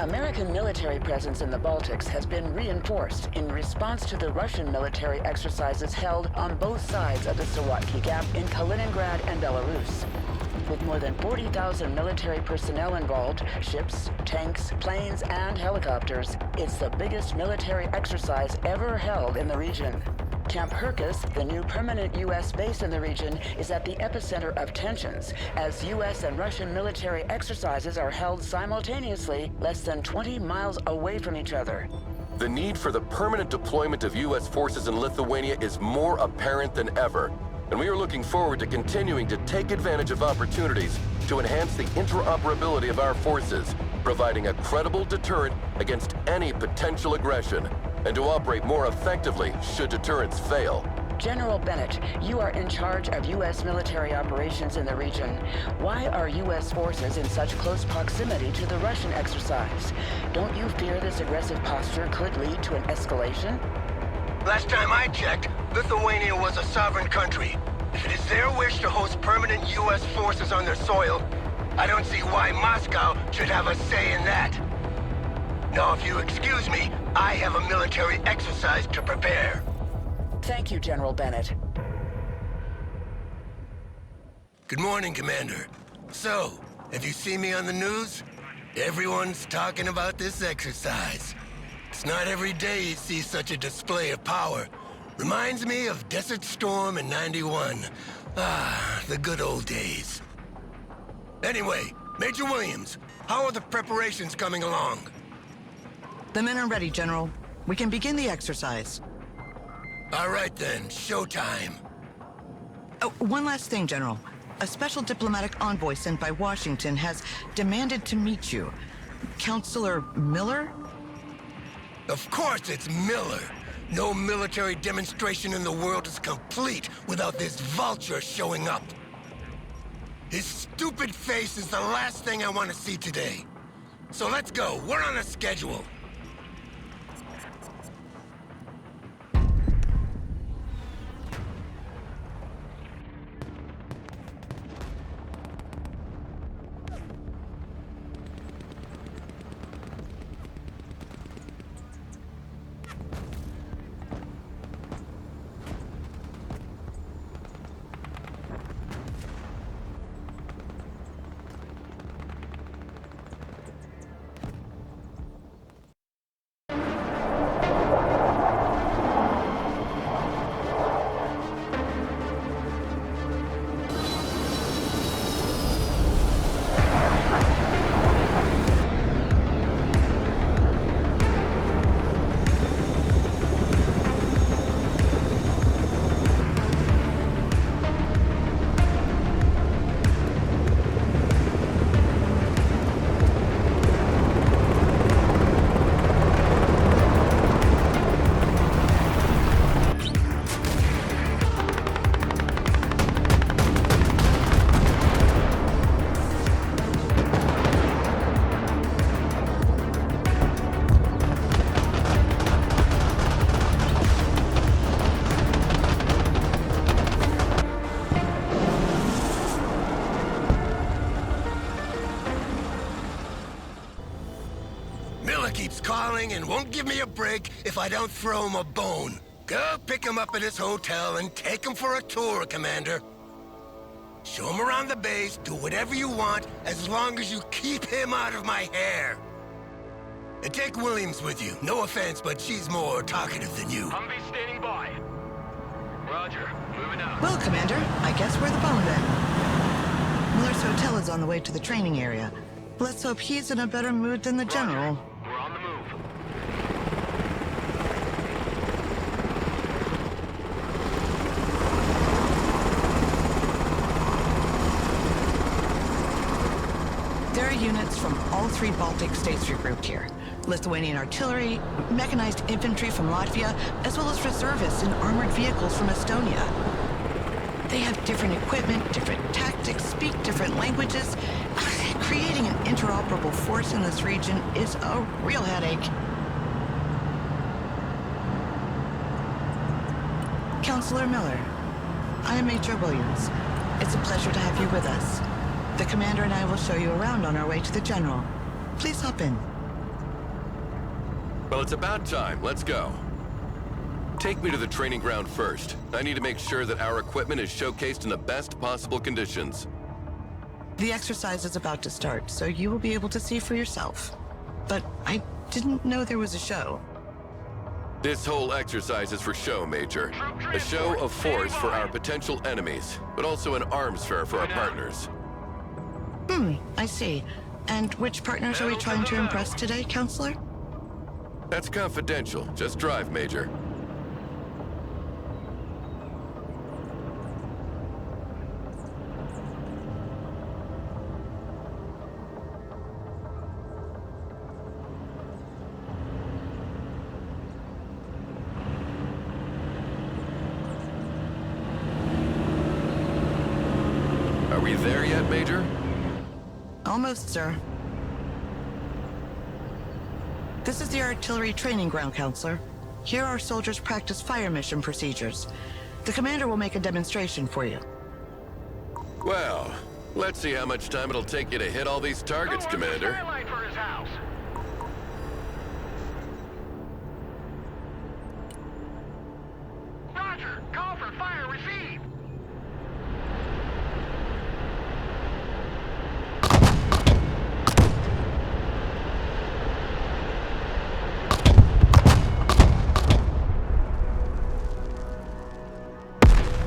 American military presence in the Baltics has been reinforced in response to the Russian military exercises held on both sides of the Sawatki Gap in Kaliningrad and Belarus. With more than 40,000 military personnel involved, ships, tanks, planes, and helicopters, it's the biggest military exercise ever held in the region. Camp Hercus, the new permanent U.S. base in the region, is at the epicenter of tensions as U.S. and Russian military exercises are held simultaneously less than 20 miles away from each other. The need for the permanent deployment of U.S. forces in Lithuania is more apparent than ever, and we are looking forward to continuing to take advantage of opportunities to enhance the interoperability of our forces, providing a credible deterrent against any potential aggression, and to operate more effectively should deterrence fail. General Bennett, you are in charge of U.S. military operations in the region. Why are U.S. forces in such close proximity to the Russian exercise? Don't you fear this aggressive posture could lead to an escalation? Last time I checked, Lithuania was a sovereign country. If it is their wish to host permanent U.S. forces on their soil, I don't see why Moscow should have a say in that. Now, if you excuse me, I have a military exercise to prepare. Thank you, General Bennett. Good morning, Commander. So, have you seen me on the news? Everyone's talking about this exercise. It's not every day you see such a display of power. Reminds me of Desert Storm in '91. Ah, the good old days. Anyway, Major Williams, how are the preparations coming along? The men are ready, General. We can begin the exercise. All right then, showtime. Oh, one last thing, General. A special diplomatic envoy sent by Washington has demanded to meet you. Counselor Miller? Of course it's Miller. No military demonstration in the world is complete without this vulture showing up. His stupid face is the last thing I want to see today. So let's go. We're on a schedule. And won't give me a break if I don't throw him a bone. Go pick him up at his hotel and take him for a tour, Commander. Show him around the base, do whatever you want, as long as you keep him out of my hair. And take Williams with you. No offense, but she's more talkative than you. Humvee standing by. Roger, moving out. Well, Commander, I guess we're the bone then. Miller's hotel is on the way to the training area. Let's hope he's in a better mood than the General. We're on the move. There are units from all three Baltic states regrouped here. Lithuanian artillery, mechanized infantry from Latvia, as well as reservists in armored vehicles from Estonia. They have different equipment, different tactics, speak different languages. Creating an interoperable force in this region is a real headache. Counselor Miller, I am Major Williams. It's a pleasure to have you with us. The Commander and I will show you around on our way to the General. Please hop in. Well, it's about time. Let's go. Take me to the training ground first. I need to make sure that our equipment is showcased in the best possible conditions. The exercise is about to start, so you will be able to see for yourself. But I didn't know there was a show. This whole exercise is for show, Major. A show of force for our potential enemies, but also an arms fair for our partners. I see. And which partners are we trying to impress today, Counselor? That's confidential. Just drive, Major. Are we there yet, Major? Almost, sir. This is the artillery training ground, Counselor. Here our soldiers practice fire mission procedures. The commander will make a demonstration for you. Well, let's see how much time it'll take you to hit all these targets, Commander. Skylight for his house. Roger, call for fire received.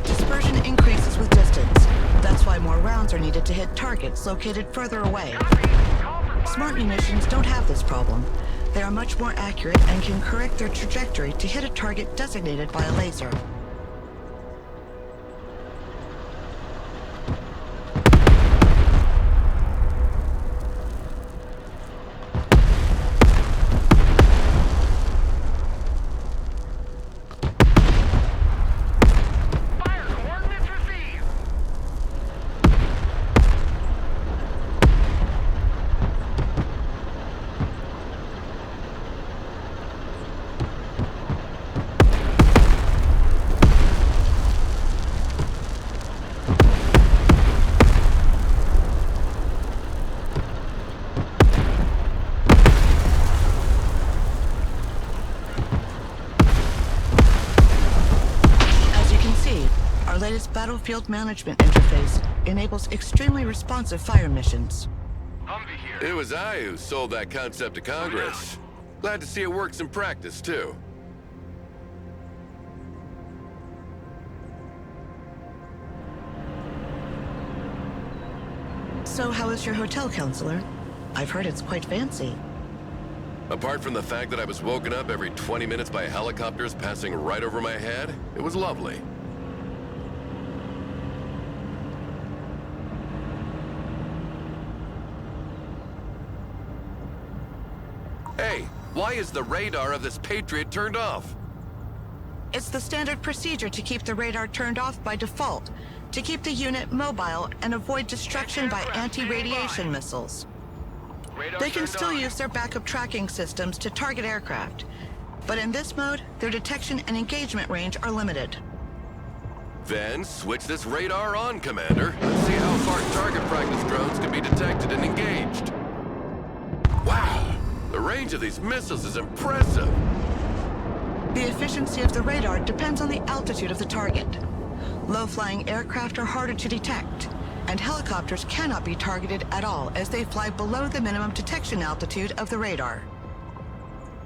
Dispersion increases with distance. That's why more rounds are needed to hit targets located further away. Copy. Call for fire. Smart munitions don't have this problem. They are much more accurate and can correct their trajectory to hit a target designated by a laser. Fire coordinates received. As you can see, our latest battlefield management interface enables extremely responsive fire missions. Humvee here. It was I who sold that concept to Congress. Glad to see it works in practice, too. So how is your hotel, Counselor? I've heard it's quite fancy. Apart from the fact that I was woken up every 20 minutes by helicopters passing right over my head, it was lovely. Hey, why is the radar of this Patriot turned off? It's the standard procedure to keep the radar turned off by default, to keep the unit mobile and avoid destruction by anti-radiation missiles. Radar They can turned still on. use their backup tracking systems to target aircraft, but in this mode, their detection and engagement range are limited. Then switch this radar on, Commander. Let's see how far target practice drones can be detected and engaged. Wow! The range of these missiles is impressive. The efficiency of the radar depends on the altitude of the target. Low-flying aircraft are harder to detect, and helicopters cannot be targeted at all as they fly below the minimum detection altitude of the radar.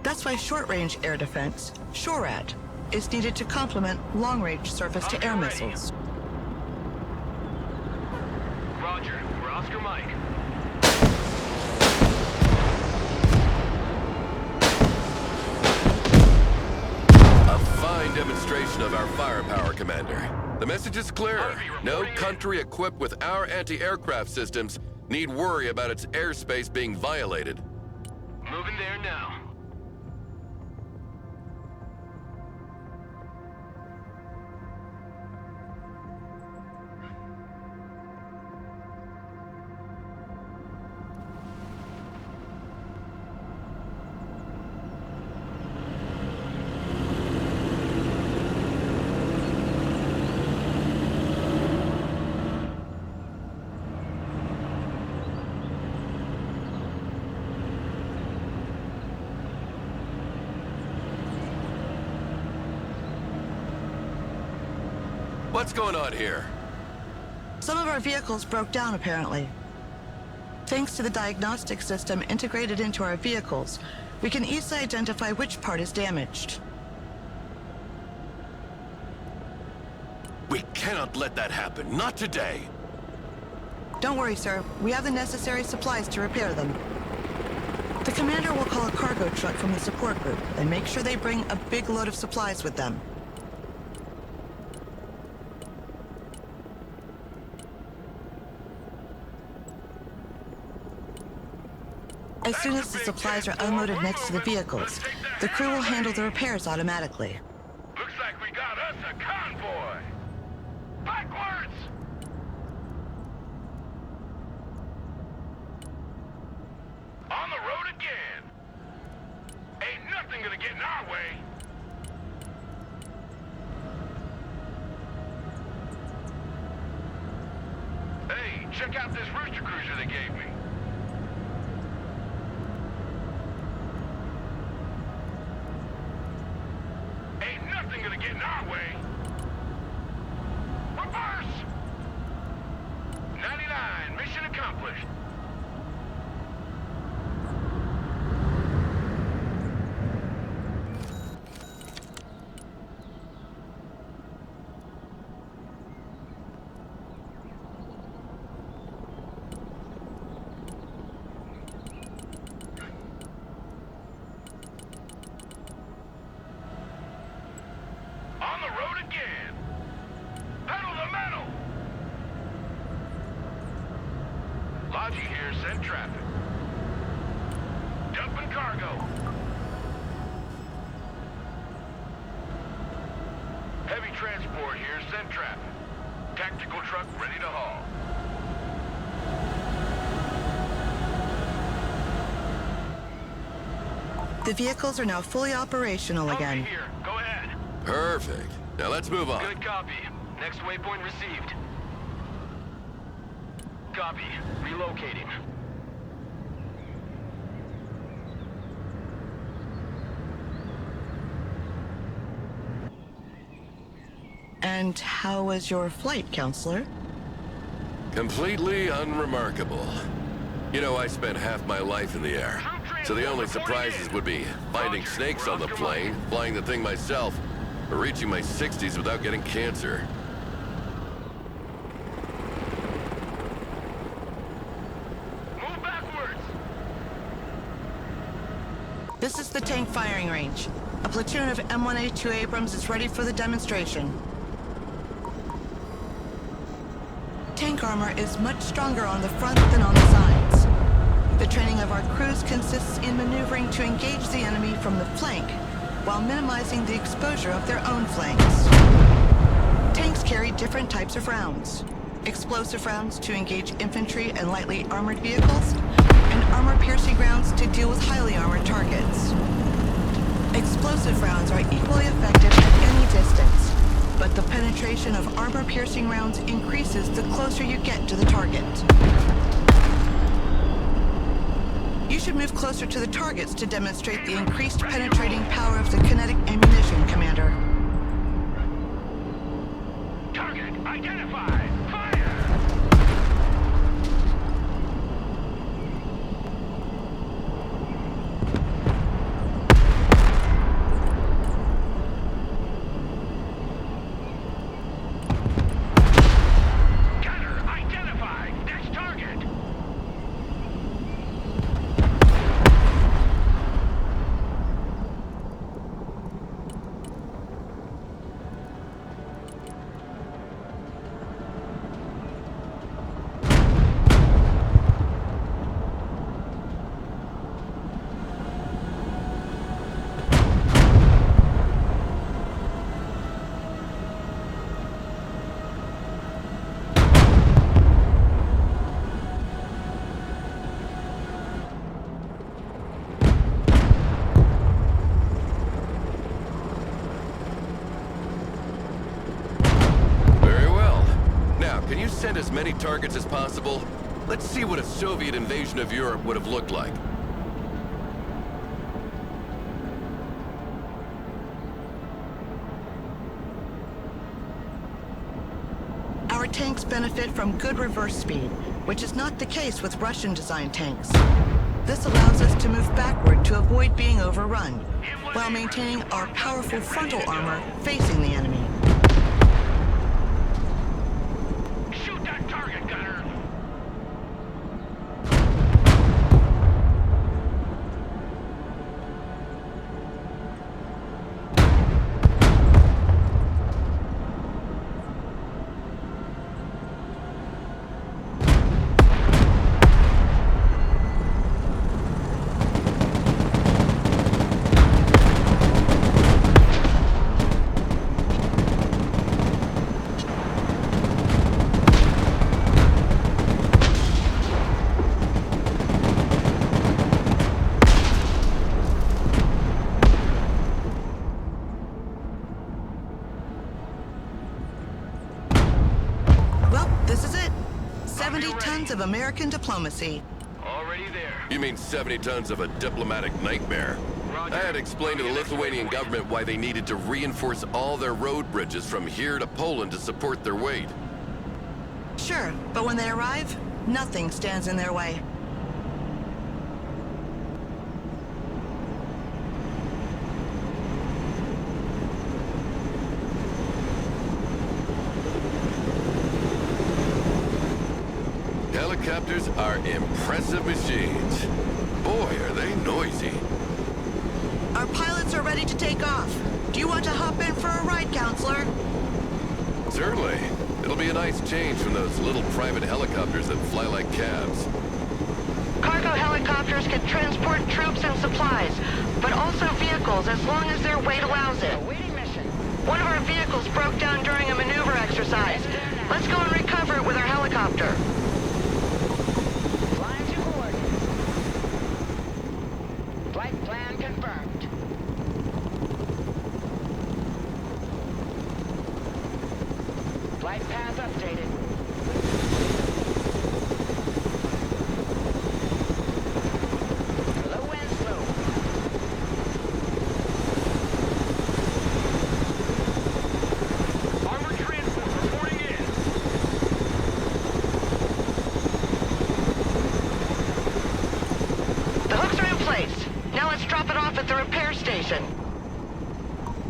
That's why short-range air defense, SHORAD, is needed to complement long-range surface-to-air missiles. Roger, we're Oscar Mike. A fine demonstration of our firepower, Commander. The message is clear. No country equipped with our anti-aircraft systems need worry about its airspace being violated. Moving there now. What's going on here? Some of our vehicles broke down, apparently. Thanks to the diagnostic system integrated into our vehicles, we can easily identify which part is damaged. We cannot let that happen. Not today. Don't worry, sir. We have the necessary supplies to repair them. The commander will call a cargo truck from the support group and make sure they bring a big load of supplies with them. As soon as the supplies are unloaded next to the vehicles, the crew will handle the repairs automatically. Looks like we got us a convoy. Backwards! On the road again. Ain't nothing gonna get in our way. Hey, check out this rooster cruiser they gave me. Ain't nothing gonna get in our way. Reverse! 99, mission accomplished. On the road again. Pedal the metal. Logi here, send traffic. Dumping cargo. Heavy transport here, send traffic. Tactical truck ready to haul. The vehicles are now fully operational Over again. here, go ahead. Perfect. Now let's move on. Good copy. Next waypoint received. Copy. Relocating. And how was your flight, Counselor? Completely unremarkable. You know, I spent half my life in the air. So the only surprises would be finding snakes on the plane, flying the thing myself, or reaching my 60s without getting cancer. Move backwards. This is the tank firing range. A platoon of M1A2 Abrams is ready for the demonstration. Tank armor is much stronger on the front than on the sides. The training of our crews consists in maneuvering to engage the enemy from the flank, while minimizing the exposure of their own flanks. Tanks carry different types of rounds. Explosive rounds to engage infantry and lightly armored vehicles, and armor-piercing rounds to deal with highly armored targets. Explosive rounds are equally effective at any distance, but the penetration of armor-piercing rounds increases the closer you get to the target. You should move closer to the targets to demonstrate the increased penetrating power of the kinetic ammunition, Commander. Target identified. Fire! Gunner identified. Next target. Send as many targets as possible. Let's see what a Soviet invasion of Europe would have looked like. our tanks benefit from good reverse speed, which is not the case with Russian-designed tanks. This allows us to move backward to avoid being overrun, while maintaining our powerful frontal armor facing the enemy. Shoot that target, gunner! Of American diplomacy. Already there. You mean 70 tons of a diplomatic nightmare? I had explained to the Lithuanian government why they needed to reinforce all their road bridges from here to Poland to support their weight. Sure, but when they arrive, nothing stands in their way. Helicopters are impressive machines. Boy, are they noisy. Our pilots are ready to take off. Do you want to hop in for a ride, Counselor? Certainly. It'll be a nice change from those little private helicopters that fly like cabs. Cargo helicopters can transport troops and supplies, but also vehicles as long as their weight allows it. One of our vehicles broke down during a maneuver exercise. Let's go and recover it with our helicopter. Flight plan confirmed. Flight path updated. Low and slow. Armored transport reporting in. The hooks are in place. Now let's drop it off at the repair station.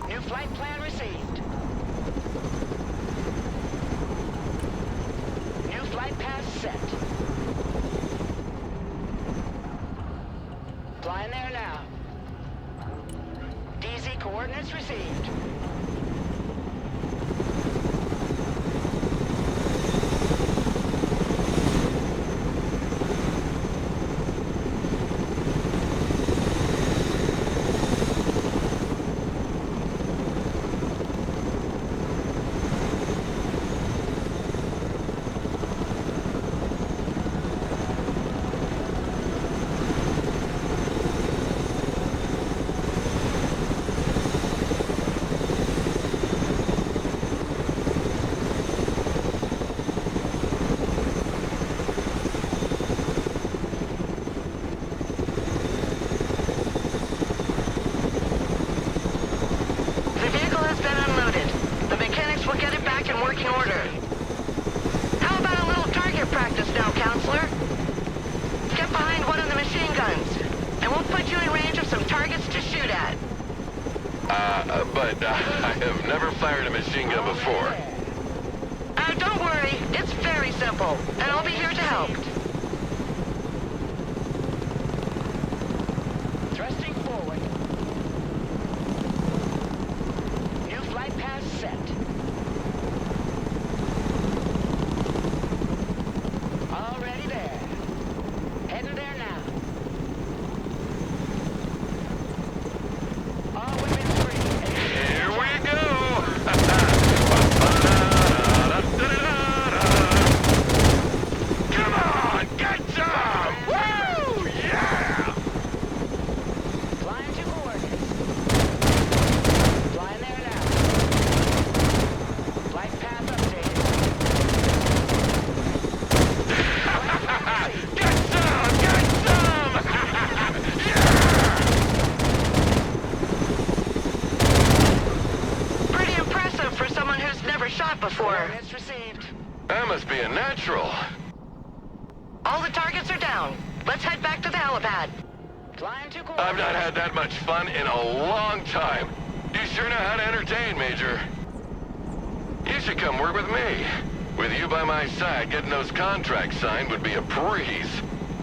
New flight plan received. New flight path set. Flying there now. DZ coordinates received. But I have never fired a machine gun before. Don't worry, it's very simple, and I'll be here to help. Thrusting forward. New flight path set. Already there. Heading there now. All women free. Here we go! Come on, get some! Woo! Yeah! Flying to coordinates. Flying there now. Flight path updated. Get some! Get some! Yeah! Pretty impressive for someone who's never shot before. Coordinates received. That must be a natural. All the targets are down. Let's head back to the helipad. Flying too cool. I've not had that much fun in a long time. You sure know how to entertain, Major. You should come work with me. With you by my side, getting those contracts signed would be a breeze.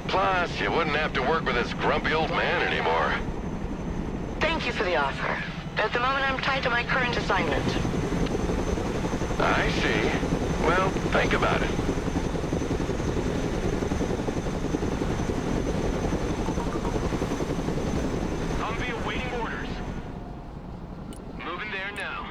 Plus, you wouldn't have to work with this grumpy old man anymore. Thank you for the offer. At the moment, I'm tied to my current assignment. I see. Well, think about it. Humvee awaiting orders. Moving there now.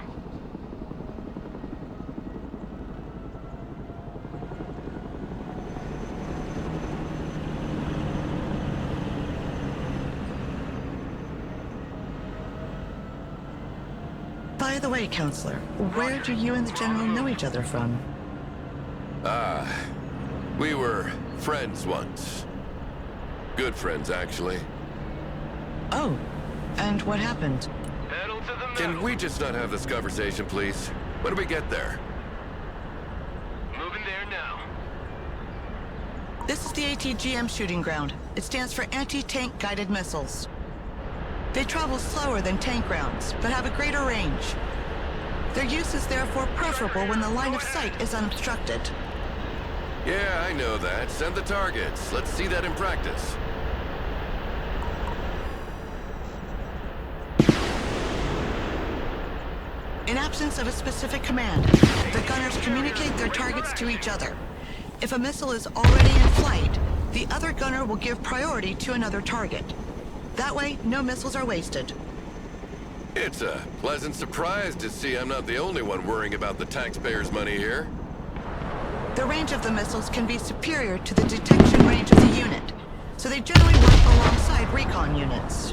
By the way, Counselor, where do you and the General know each other from? We were friends once. Good friends, actually. Oh, and what happened? Pedal to the metal. Can we just not have this conversation, please? When do we get there? Moving there now. This is the ATGM shooting ground. It stands for Anti-Tank Guided Missiles. They travel slower than tank rounds, but have a greater range. Their use is therefore preferable when the line of sight is unobstructed. Yeah, I know that. Send the targets. Let's see that in practice. In absence of a specific command, the gunners communicate their targets to each other. If a missile is already in flight, the other gunner will give priority to another target. That way, no missiles are wasted. It's a pleasant surprise to see I'm not the only one worrying about the taxpayers' money here. The range of the missiles can be superior to the detection range of the unit, so they generally work alongside recon units.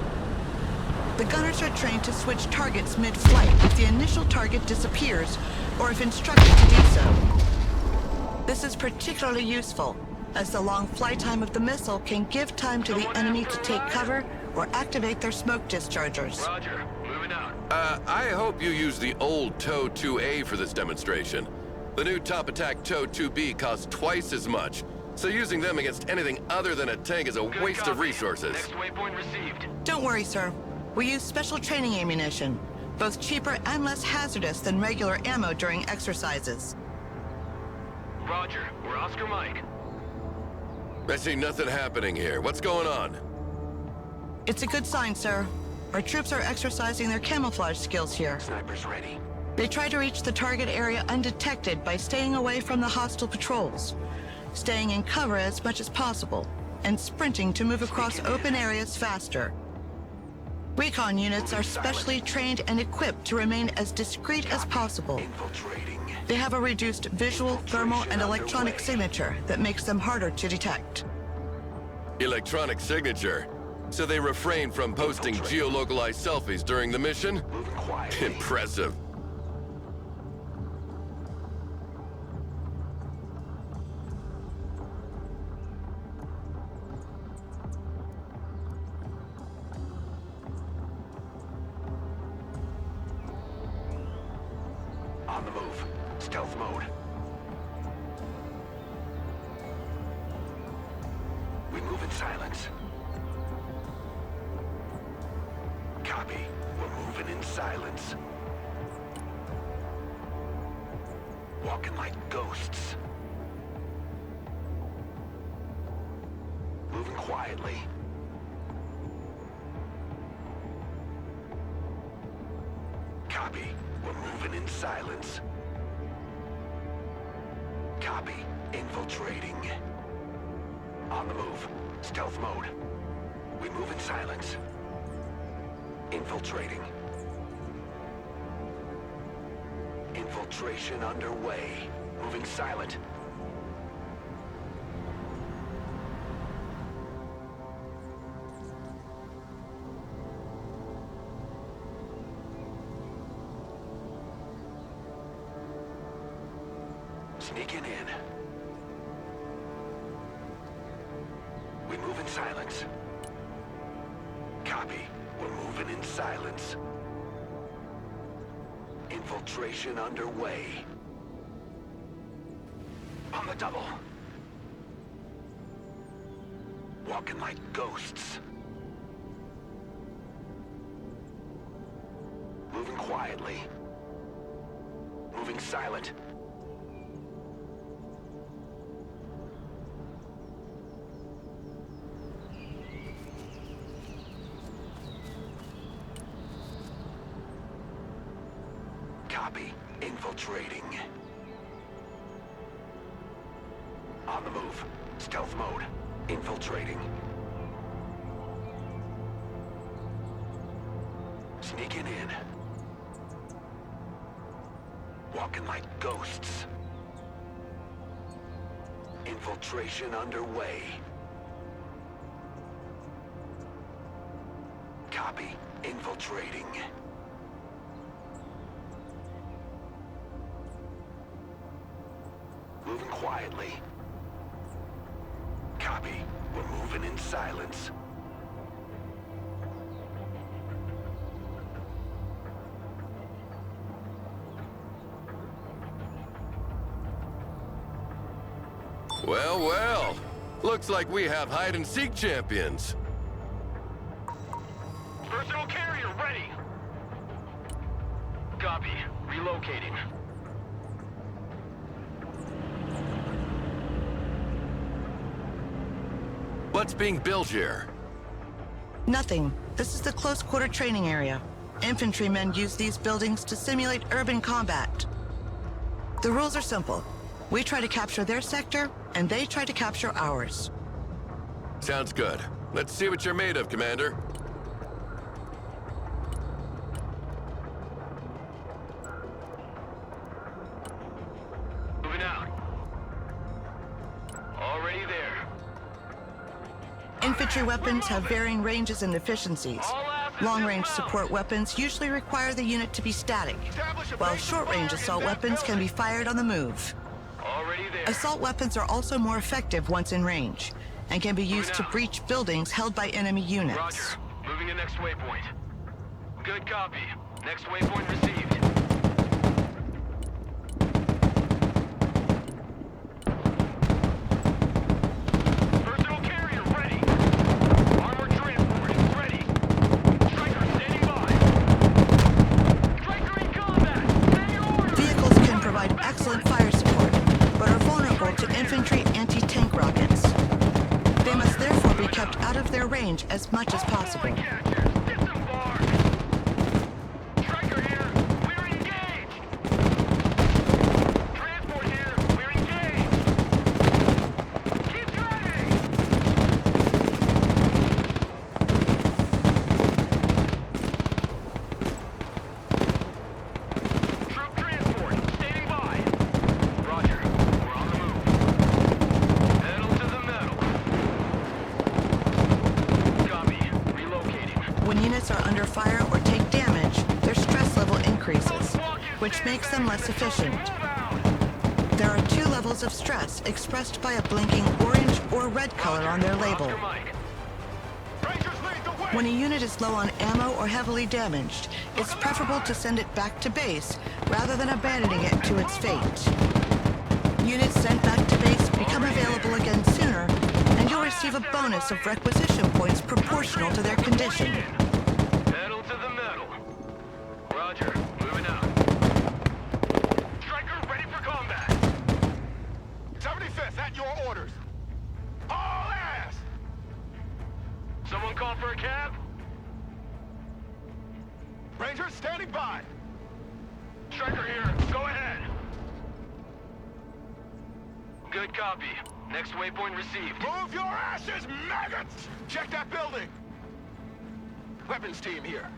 The gunners are trained to switch targets mid-flight if the initial target disappears, or if instructed to do so. This is particularly useful, as the long flight time of the missile can give time to the enemy to take cover or activate their smoke dischargers. Roger. Moving out. I hope you use the old TOW 2A for this demonstration. The new Top Attack TOW 2B costs twice as much, so using them against anything other than a tank is a Good waste of copy. resources. Next waypoint received. Don't worry, sir. We use special training ammunition, both cheaper and less hazardous than regular ammo during exercises. Roger. We're Oscar Mike. I see nothing happening here. What's going on? It's a good sign, sir. Our troops are exercising their camouflage skills here. Snipers ready. They try to reach the target area undetected by staying away from the hostile patrols, staying in cover as much as possible, and sprinting to move across open areas faster. Recon units are specially trained and equipped to remain as discreet as possible. Infiltrating. They have a reduced visual, thermal, and electronic signature that makes them harder to detect. Electronic signature? So they refrain from posting geolocalized selfies during the mission? Moving quietly. Impressive. On the move. Stealth mode. We move in silence. Copy. We're moving in silence. Walking like ghosts. Moving quietly. Copy. We're moving in silence. Copy. Infiltrating. On the move. Stealth mode. We move in silence. Infiltrating. Infiltration underway. Moving silent. Sneaking in. We move in silence. Copy. We're moving in silence. Infiltration underway. On the double. Walking like ghosts. Moving quietly. Moving silent. Copy. Infiltrating. On the move. Stealth mode. Infiltrating. Sneaking in. Walking like ghosts. Infiltration underway. Copy. Infiltrating. Moving quietly. Copy. We're moving in silence. Well, well. Looks like we have hide-and-seek champions. Personal carrier ready. Copy. Relocating. What's being built here? Nothing. This is the close quarter training area. Infantrymen use these buildings to simulate urban combat. The rules are simple. We try to capture their sector, and they try to capture ours. Sounds good. Let's see what you're made of, Commander. Moving out. Already there. Infantry weapons have varying ranges and efficiencies. Long-range support weapons usually require the unit to be static, while short-range assault weapons can be fired on the move. Already there. Assault weapons are also more effective once in range, and can be used to breach buildings held by enemy units. Roger. Moving to next waypoint. Good copy. Next waypoint received. Personal carrier ready. Armored transport ready. Striker standing by. Striker in combat. Say your order. Vehicles can provide excellent fire support, but are vulnerable to infantry anti-tank rockets. They must therefore be kept out of their range as much as possible. Disembark. Striker here. We're engaged. Transport here. We're engaged. Keep driving. Troop transport standing by. Roger. We're on the move. Pedal to the metal. Copy. Relocating. When units are under fire or take damage, their stress level increases, which makes them less efficient. Move out. There are 2 levels of stress expressed by a blinking orange or red color on their label. Oscar Mike. Rangers lead the way. When a unit is low on ammo or heavily damaged, it's preferable to send it back to base rather than abandoning it to its fate. Units sent back to base become available again sooner, and you'll receive a bonus of requisition points proportional to their condition. Pedal to the metal. Roger. Moving out. Striker ready for combat. 75th at your orders. All ass! Someone call for a cab? Rangers standing by. Striker here. Go ahead. Good copy. Next waypoint received. Move your asses, maggots! Check that building. Weapons team here.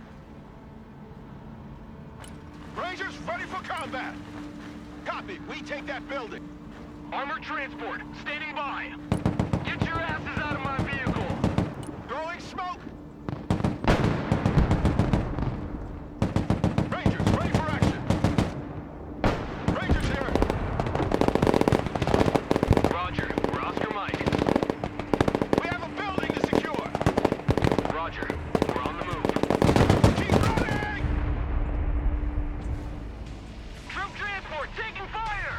Rangers ready for combat. Copy. We take that building. Armored transport standing by. Get your asses out of my vehicle. Throwing smoke. Rangers ready for action. Rangers here. Roger. We're Oscar Mike. We have a building to secure. Roger. We're on the move. Keep running! Troop transport taking fire!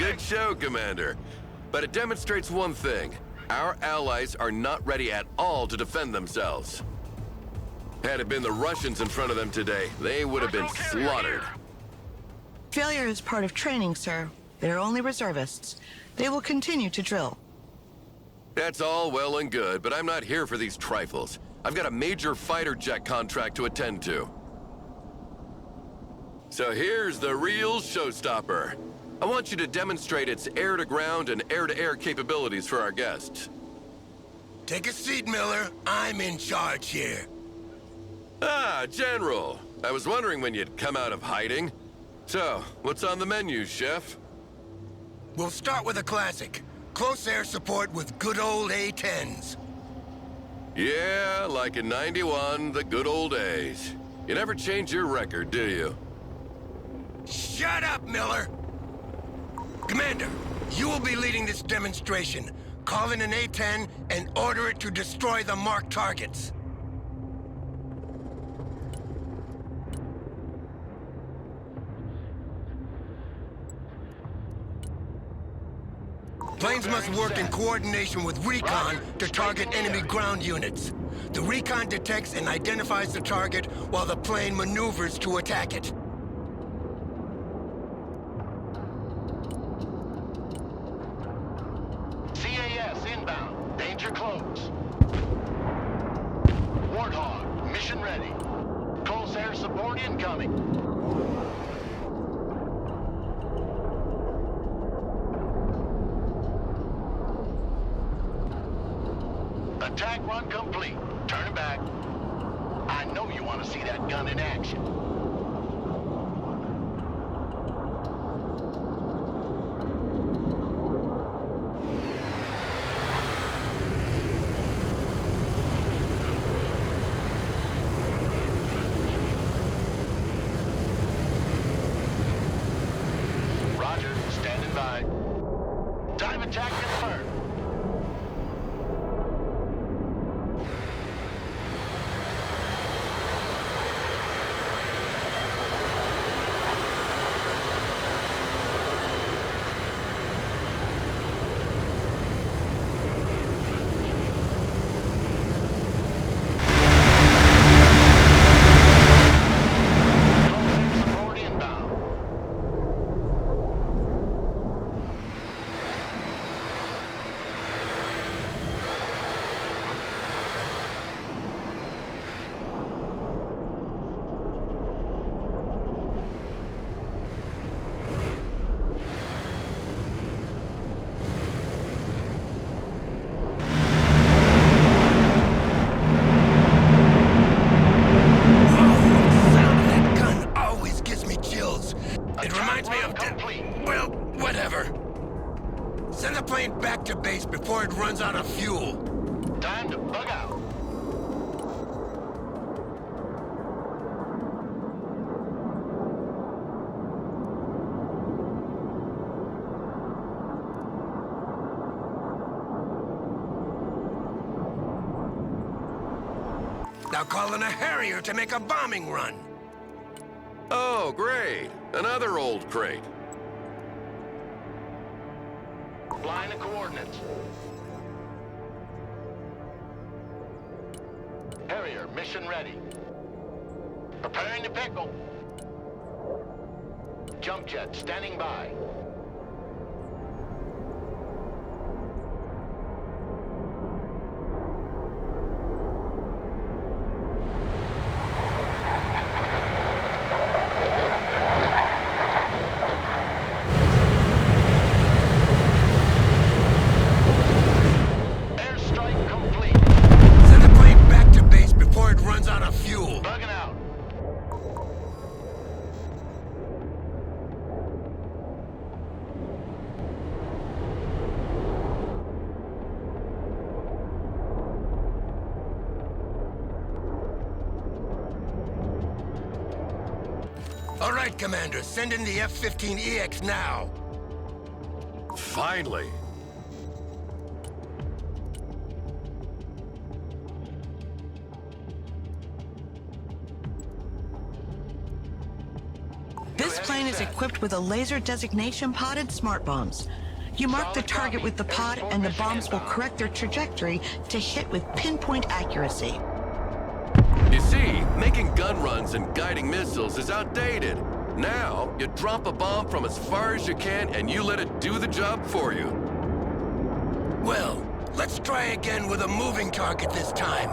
good show, Commander. But it demonstrates one thing. Our allies are not ready at all to defend themselves. Had it been the Russians in front of them today, they would have been slaughtered. Failure is part of training, sir. They're only reservists. They will continue to drill. That's all well and good, but I'm not here for these trifles. I've got a major fighter jet contract to attend to. So here's the real showstopper. I want you to demonstrate its air-to-ground and air-to-air capabilities for our guests. Take a seat, Miller. I'm in charge here. Ah, General. I was wondering when you'd come out of hiding. So, what's on the menu, Chef? We'll start with a classic. Close air support with good old A-10s. Yeah, like in '91, the good old days. You never change your record, do you? Shut up, Miller! Commander, you will be leading this demonstration. Call in an A-10 and order it to destroy the marked targets. Planes must work in coordination with recon to target enemy ground units. The recon detects and identifies the target while the plane maneuvers to attack it. CAS inbound. Danger close. Warthog, mission ready. Close air support incoming. Attack run complete. Turn it back. I know you want to see that gun in action. Roger, standing by. Time attack confirmed. Send the plane back to base before it runs out of fuel. Time to bug out. Now call in a Harrier to make a bombing run. Oh, great. Another old crate. Line of coordinates. Harrier, mission ready. Preparing to pickle. Jump jet standing by. All right, Commander, send in the F-15EX now. Finally. This plane is equipped with a laser designation pod and smart bombs. You mark the target with the pod, and the bombs will correct their trajectory to hit with pinpoint accuracy. You see, making gun runs and guiding missiles is outdated. Now, you drop a bomb from as far as you can, and you let it do the job for you. Well, let's try again with a moving target this time.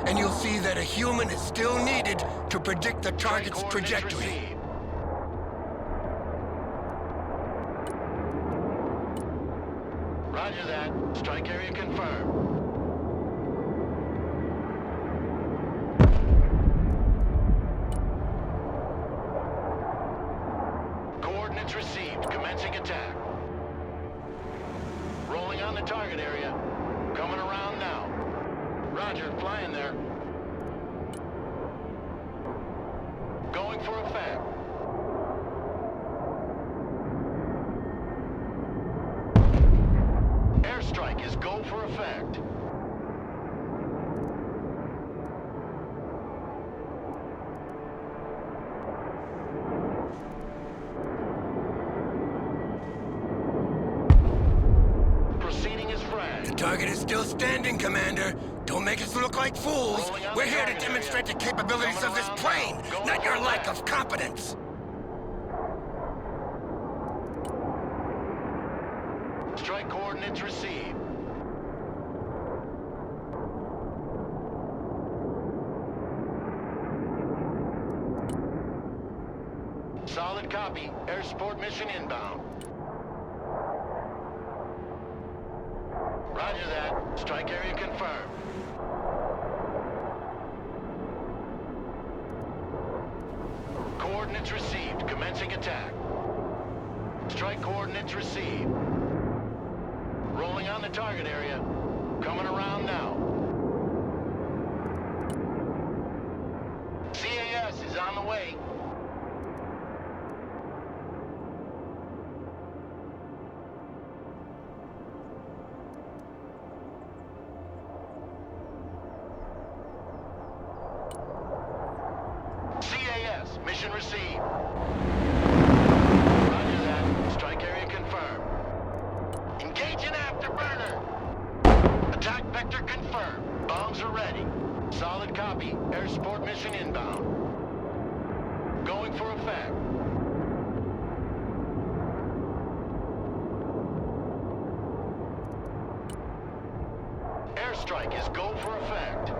And you'll see that a human is still needed to predict the target's trajectory. Roger that. Strike area confirmed. Coordinates received. Commencing attack. Rolling on the target area. Coming around now. Roger, flying there. Going for effect. Airstrike is go for effect. Proceeding as flagged. The target is still standing, Commander. Don't make us look like fools. We're here to demonstrate the capabilities of this plane, not your lack of competence. Strike coordinates received. Solid copy. Air support mission inbound. Roger that. Strike area confirmed. Coordinates received. Commencing attack. Strike coordinates received. Rolling on the target area. Coming around now. CAS is on the way. CAS, mission received. Roger that. Strike area confirmed. Engaging afterburner. Attack vector confirmed. Bombs are ready. Solid copy. Air support mission inbound. Going for effect. Airstrike is go for effect.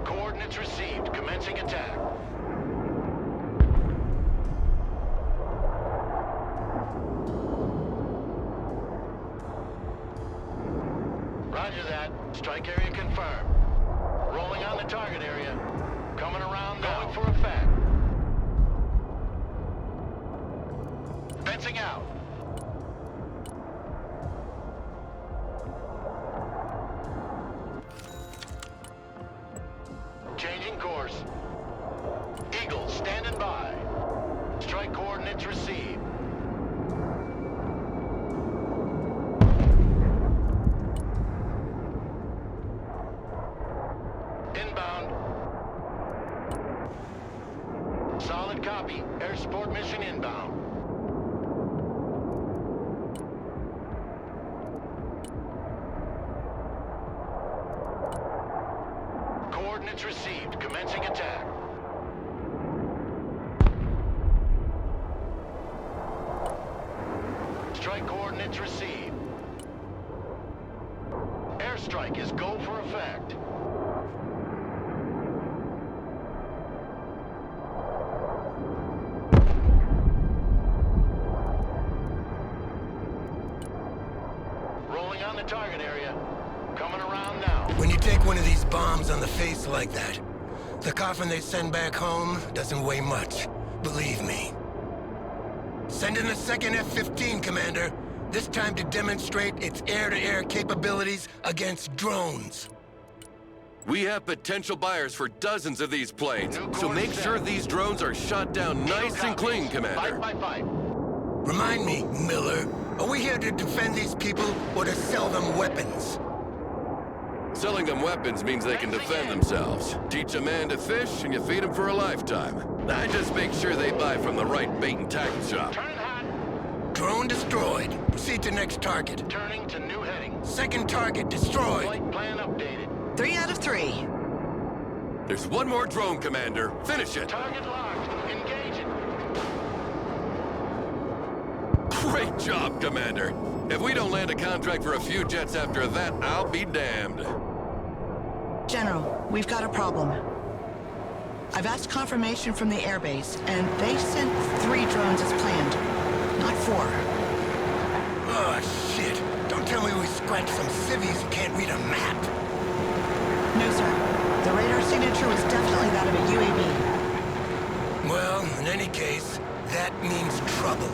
Coordinates received. Commencing attack. Roger that. Strike area confirmed. Rolling on the target area. Coming around now. Going for effect. Fencing out. Changing course. Eagle standing by. Strike coordinates received. Inbound. Solid copy. Air support mission inbound. Coordinates received. Commencing attack. Strike coordinates received. Airstrike is go for effect. Rolling on the target area. Coming around now. When you take one of these bombs on the face like that, the coffin they send back home doesn't weigh much. Believe me. Send in the second F-15, Commander. This time to demonstrate its air-to-air capabilities against drones. We have potential buyers for dozens of these planes, so make sure these drones are shot down nice and clean, Commander. Fight. Remind me, Miller, are we here to defend these people or to sell them weapons? Selling them weapons means they can defend themselves. Teach a man to fish, and you feed him for a lifetime. I just make sure they buy from the right bait and tackle shop. Turning hot. Drone destroyed. Proceed to next target. Turning to new heading. Second target destroyed. Flight plan updated. 3 out of 3. There's one more drone, Commander. Finish it. Target locked. Engage it. Great job, Commander. If we don't land a contract for a few jets after that, I'll be damned. General, we've got a problem. I've asked confirmation from the airbase, and they sent 3 drones as planned, not 4. Oh, shit. Don't tell me we scratched some civvies who can't read a map. No, sir. The radar signature was definitely that of a UAV. Well, in any case, that means trouble.